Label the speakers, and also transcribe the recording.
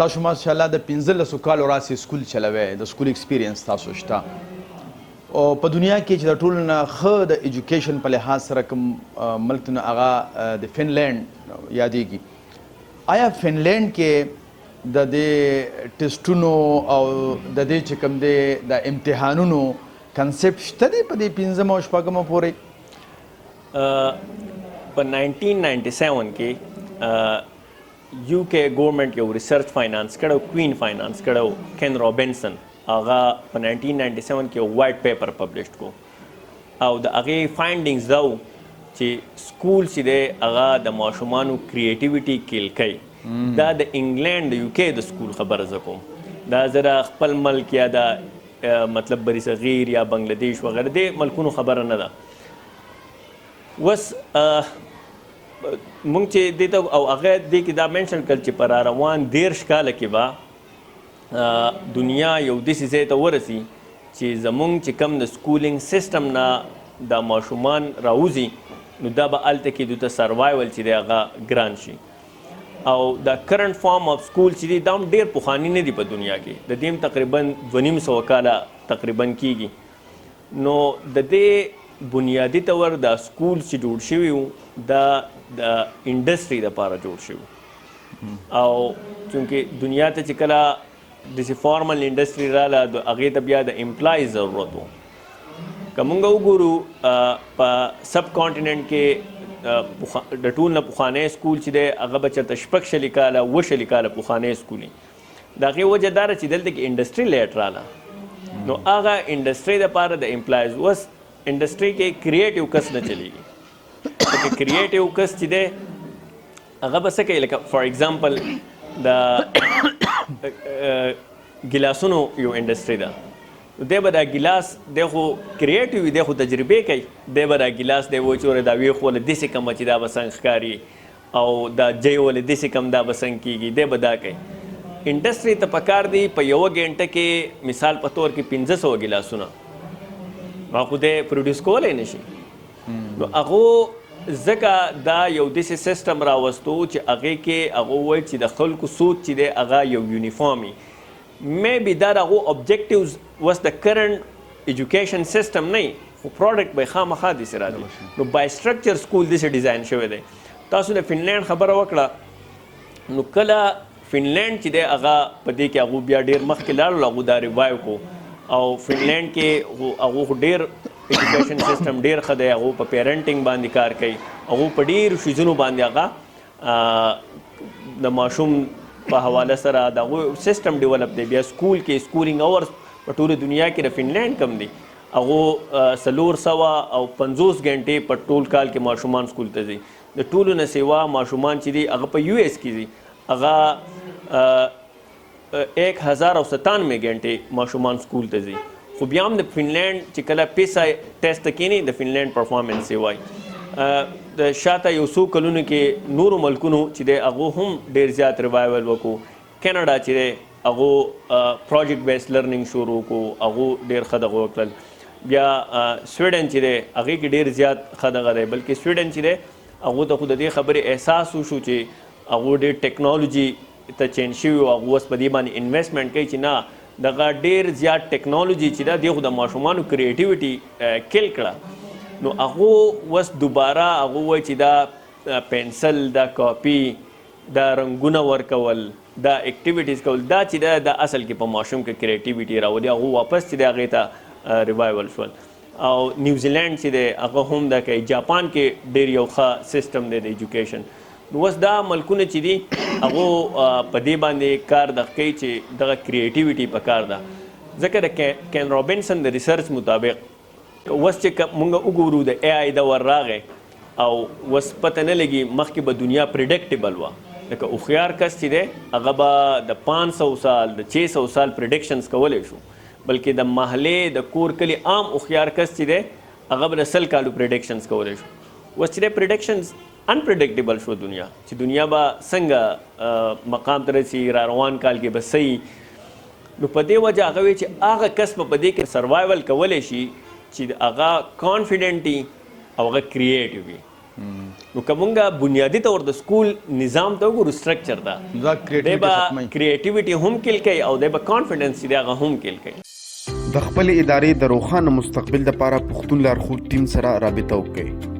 Speaker 1: تاسو ماشاءالله د 15 کالو راسي سکول چلوي د سکول ایکسپیرینس تاسو شته او په دنیا کې چې د ټولو نه ښه د ایجوکیشن په لحاظ سره کوم ملک نه هغه د فنلینډ یادېږي آیا فنلینډ کې د دې ټیسټونو او د دې چې کوم دی د امتحانونو کنسپټ شته دی په دې 15 او شپږم پورې
Speaker 2: په 1997 کې UK گورنمنٹ یو ریسرچ فائنانس کړو کوین فائنانس کړو کین رابنسن هغه په 1997 کې یو وایټ پیپر پبلش کو او د هغه فایندینګز دا چې سکول چې دی هغه د ماشومانو کریټیویټي کیل کوي دا د انګلند د UK د سکول خبره زکوم دا زره خپل ملک یا د مطلب بری صغیر یا بنگلاديش وغیرہ د ملکونو خبره نه ده وس مونږ چې دې ته او هغه دې کې دا منشن کړل چې پر روان 13 کاله کې به دنیا یو داسې ځای ته ورسي چې زمونږ چې کم د سکولینګ سیسټم نه دا ماشومان راوځي نو دا به هلته کې دوی ته سروایول چې دی هغه ګران شي او دا کرنټ فارم اف سکول چې دی دا هم ډېر پخواني نه دي په دنیا کې د دې هم تقریبا 250 کاله تقریبا کېږي نو د دې بنیادی طور دا سکول چې جوړ شوي وو دا د انډسټري دپاره جوړ شوي او چونکې دنیا ته چې کله داسې فارمل انډسټري راله د هغې ته بیا د امپلای ضرورت و که مونږ وګورو په سب کانټیننټ کې د ټول نه پخوانی سکول چې دی هغه به چېرته 6 کاله 7 کاله پخوانی سکول د هغې وجه دا ده چې دلته کې انډسټري لیټ راله نو هغه انډسټري دپاره د امپلایز وس انډسټري کې کریټیو کس نه چلیږي لکه کریټیو کس چې دی هغه به څه کوي لکه فار ایگزامپل د ګیلاسونو یو انډسټري ده دی به دا ګیلاس دی خو کریټیو وي دی خو تجربې کوي دی به دا ګیلاس دی وایي چې وره دا ویښ ولې داسې کمه چې دا به څنګه ښکاري او دا جی ولې داسې کم دا به څنګه کېږي دی به دا کوي انډسټري ته پکار دی په یوه ګنټه کې مثال په طور کې 1500 ګیلاسونه ما خو دی پروډیوس کولی نه شي نو هغو ځکه دا یو داسې سیسټم راوستو چې هغې کې هغه وایي چې د خلکو سوچ چې دی هغه یو یونیفارم وي میبي دا د هغو ابجیکټیوز وس د کرنټ ایجوکیشن سیسټم نه وي خو پروډکټ به یې خامخا داسې راځي نو بای سټرکچر سکول داسې ډیزاین شوی دی تاسو د فنلینډ خبره وکړه نو کله فنلینډ چې دی هغه په دې کې هغو بیا ډېر مخکې لاړل هغو دا ریوایو کو او فنلینډ کې هغو خو ډېر ایجوکیشن سیسټم ډېر ښه دی هغو په پیرنټینګ باندې کار کوي هغو په ډېرو شیزونو باندې هغه د ماشوم په حواله سره د هغو سیسټم ډیولپ دی بیا سکول کې سکولینګ اورس په ټوله دنیا کې د فنلینډ کم دی هغو 450 او 50 ګنټې په ټول کال کې ماشومان سکول ته ځي د ټولو نه سوا ماشومان چې دي هغه په US کې ځي هغه 1097 ګنټې ماشومان سکول ته ځي خو بیا هم د فنلینډ چې کله پیسا ټیسټ کینی د فنلینډ پرفارمنس یې وایي د شاته یو څو کلونو کې نورو ملکونو چې دی هغو هم ډېر زیات ریوایول وکړو کینیډا چې دی هغو پروجیکټ بیس لرنینګ شروع کړو هغو ډېر ښه دغه وکړل بیا سویډن چې دی هغې کې ډېر زیات ښه دغه دی بلکې سویډن چې دی هغو ته خو د دې خبرې احساس وشو چې هغو ډېر ټیکنالوجي ته چینج شوي او هغه اوس په دې باندې انویسټمنټ کوي چې نه دغه ډېر زیات ټیکنالوجي چې ده دی خو د ماشومانو کریټیویټي کیل کړه نو هغو اوس دوباره هغه وایي چې دا پنسل دا کاپي دا رنګونه ورکول دا اکټیویټیز کول دا چې ده د اصل کې په ماشوم کې کریټیویټي راولي هغه واپس چې دی هغې ته ریوایول شول او نیوزیلینډ چې دی هغه هم دا کوي جاپان کې ډېر یو ښه سیسټم دی د ایجوکیشن نو اوس دا ملکونه چې دي هغو په دې باندې کار دغه کوي چې دغه کریټیویټي په کار ده ځکه د کین رابنسن د ریسرچ مطابق اوس چې مونږ وګورو د AI دور راغی او اوس پته نه لګي مخکې به دنیا پریډکټیبل وه لکه هوښیار کس چې دی هغه به د 500 سال د 600 سال پریډکشنز کولی شو بلکې د محلې د کور کلي عام هوښیار کس چې دی هغه به د 100 کالو پریډکشنز کولی شو اوس چې دی پریډکشنز انپریډکټیبل شو دنیا چې دنیا به څنګه مقام ته رسي را روان کال کې به صحیح نو په دې وجه هغه وایي چې هغه کس په دې کې سروایول کولی شي چې هغه کانفیډنټ وي او هغه کریټیو وي نو کومګه بنیادی تور د سکول نظام ته وګورو سټرکچر دا
Speaker 1: دا creativity ختموي.
Speaker 2: کریټیویټي هم کېل کوي او د کانفیډنس دی هغه هم کېل کوي.
Speaker 3: د خپل ادارې د روښانه مستقبل لپاره پښتون لارښود ټیم سره رابطه وکړئ.